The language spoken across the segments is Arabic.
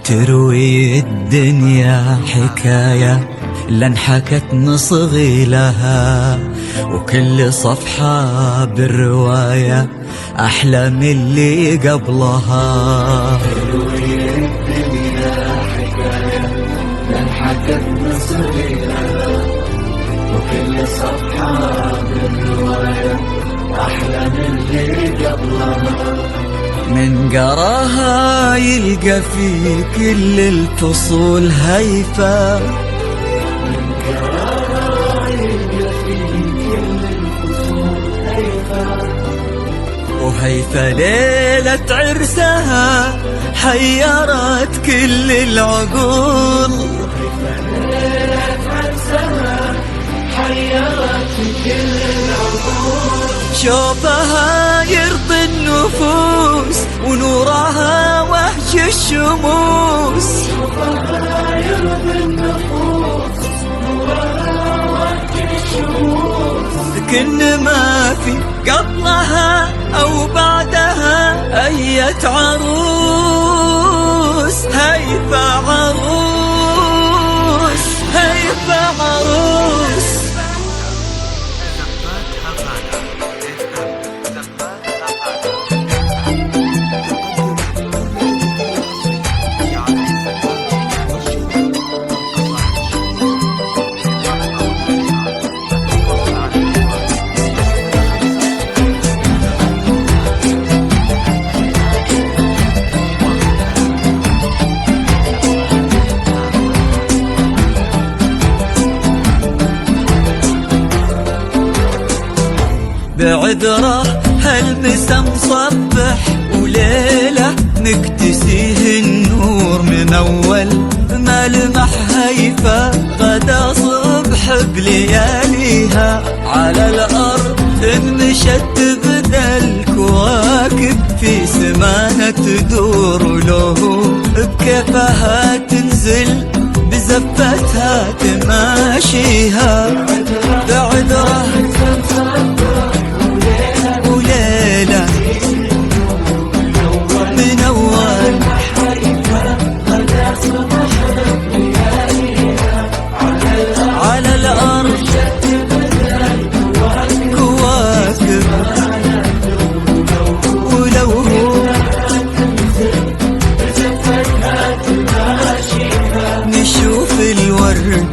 تروي الدنيا حكاية لانحكت نصغي لها، وكل صفحة بالرواية أحلى من اللي قبلها. تروي الدنيا حكاية لانحكت نصغي لها، وكل صفحة بالرواية أحلى من اللي قبلها. من قراها يلقى في كل الفصول هيفا، من قراها يلقى في كل الفصول هيفا. وهيفا ليلة عرسها حيرت كل العقول، وهيفا ليلة عرسها حيرت كل العقول. شوفها يرضي النفوس ونورها وهج الشموس، شوفها يرضي النفوس نورها وهج الشموس. كن ما في قبلها أو بعدها أية عروس. هيفا عروس، هيفا عروس. بعذره هالمسا مصبح وليلة نكتسيه النور من أول ما لمح هيفا غدا صبح بلياليها. على الأرض انمشت تبدا الكواكب في سماها تدور، له بكيفها تنزل بزفتها تماشيها. بعذره وليلة من أول على الأرض كواكب، ولو نشوف الورد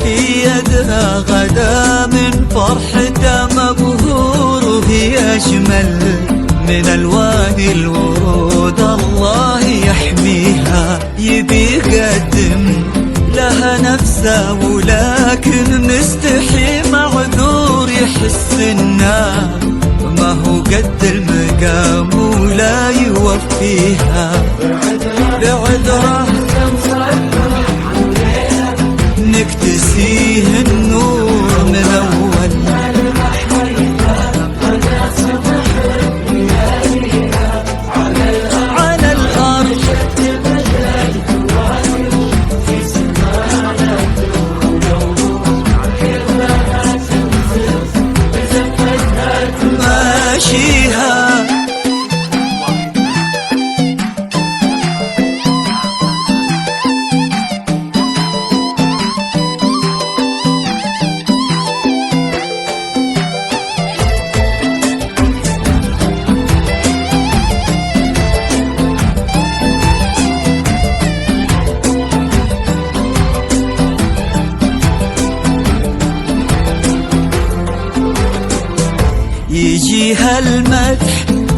في يدها غدا من فرحته مبهور، وهي أجمل من ألوان الورود. الله يحميها يبي يقدم لها نفسه، ولكن مستحي معذور يحس إنه ما هو قد المقام ولا يوفيها. بعذره نكتسيه النور من أول على الأرض ماشيها. يجيها المدح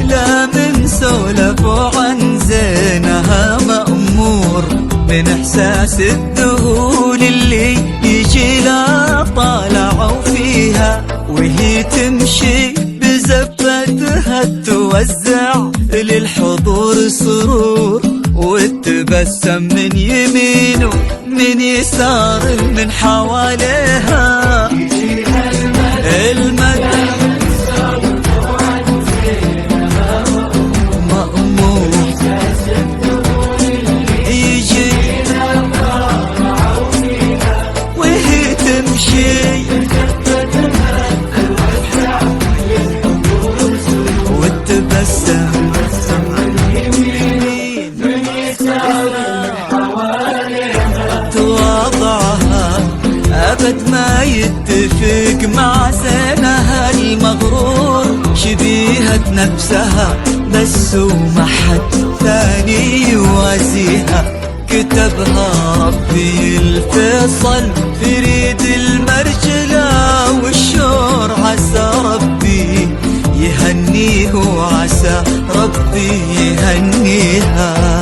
لا من سولف وعن زينها مأمور، من إحساس الذهول اللي يجي لا طالعوا فيها. وهي تمشي بزفتها توزع للحضور سرور، وتبسم من يمين ومن يسار من حواليها. المدح وتبسم شبيهة نفسها بس وما حد ثاني يوازيها. كتبها ربي الفيصل في ريد المرجلة والشور، عسى ربي يهنيه وعسى ربي يهنيها.